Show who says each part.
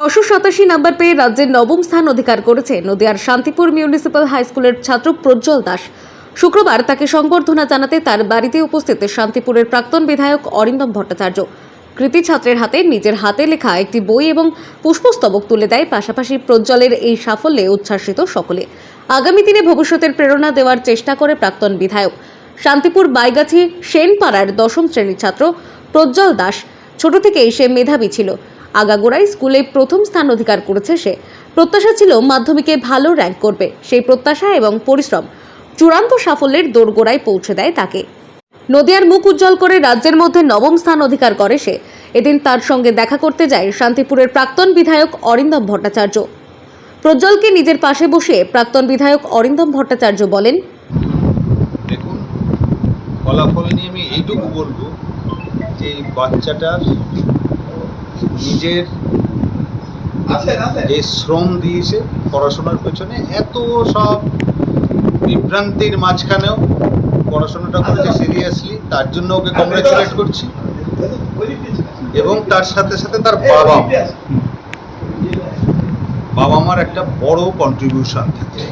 Speaker 1: 687 নম্বর পেয়ে রাজ্যের নবম স্থান অধিকার করেছে নদিয়ার শান্তিপুর মিউনিসিপ্যাল হাই স্কুলের ছাত্র প্রজ্জ্বল দাস। শুক্রবার তাকে সংবর্ধনা জানাতে তার বাড়িতে উপস্থিত শান্তিপুরের প্রাক্তন বিধায়ক অরিন্দম ভট্টাচার্য। কৃতি ছাত্রের হাতে নিজের হাতে লেখা একটি বই এবং পুষ্পস্তবক তুলে দেয়। পাশাপাশি প্রজ্জ্বলের এই সাফল্যে উচ্ছ্বাসিত সকলে। আগামী দিনে ভবিষ্যতের প্রেরণা দেওয়ার চেষ্টা করে প্রাক্তন বিধায়ক। শান্তিপুর বাইগাছি সেনপাড়ার দশম শ্রেণীর ছাত্র প্রজ্জ্বল দাস। ছোট থেকেই সে মেধাবী ছিল। আগাগোড়াই স্কুলে প্রথম স্থান অধিকার করেছে সে। প্রত্যাশা ছিল মাধ্যমিকে ভালো র্যাঙ্ক করবে। সেই প্রত্যাশা এবং পরিশ্রম চূড়ান্ত সাফল্যের দোরগোড়ায় পৌঁছে দেয় তাকে। নদিয়ার মুখ উজ্জ্বল করে রাজ্যের মধ্যে নবম স্থান অধিকার করে সে। এদিন তার সঙ্গে দেখা করতে যায় শান্তিপুরের প্রাক্তন বিধায়ক অরিন্দম ভট্টাচার্য। প্রজ্জ্বলকে নিজের পাশে বসিয়ে প্রাক্তন বিধায়ক অরিন্দম ভট্টাচার্য বলেন,
Speaker 2: দেখুন, ফলাফল নিয়ে আমি এইটুকু বলবো যে বাচ্চাটার নিজের যে শ্রম দিয়েছে পড়াশোনার পেছনে, এত সব বিভ্রান্তির মাঝখানেও পড়াশোনাটা করেছে সিরিয়াসলি, তার জন্য ওকে কংগ্রেচুলেট করছি। এবং তার সাথে সাথে তার বাবা মার একটা বড় কন্ট্রিবিউশন থাকে।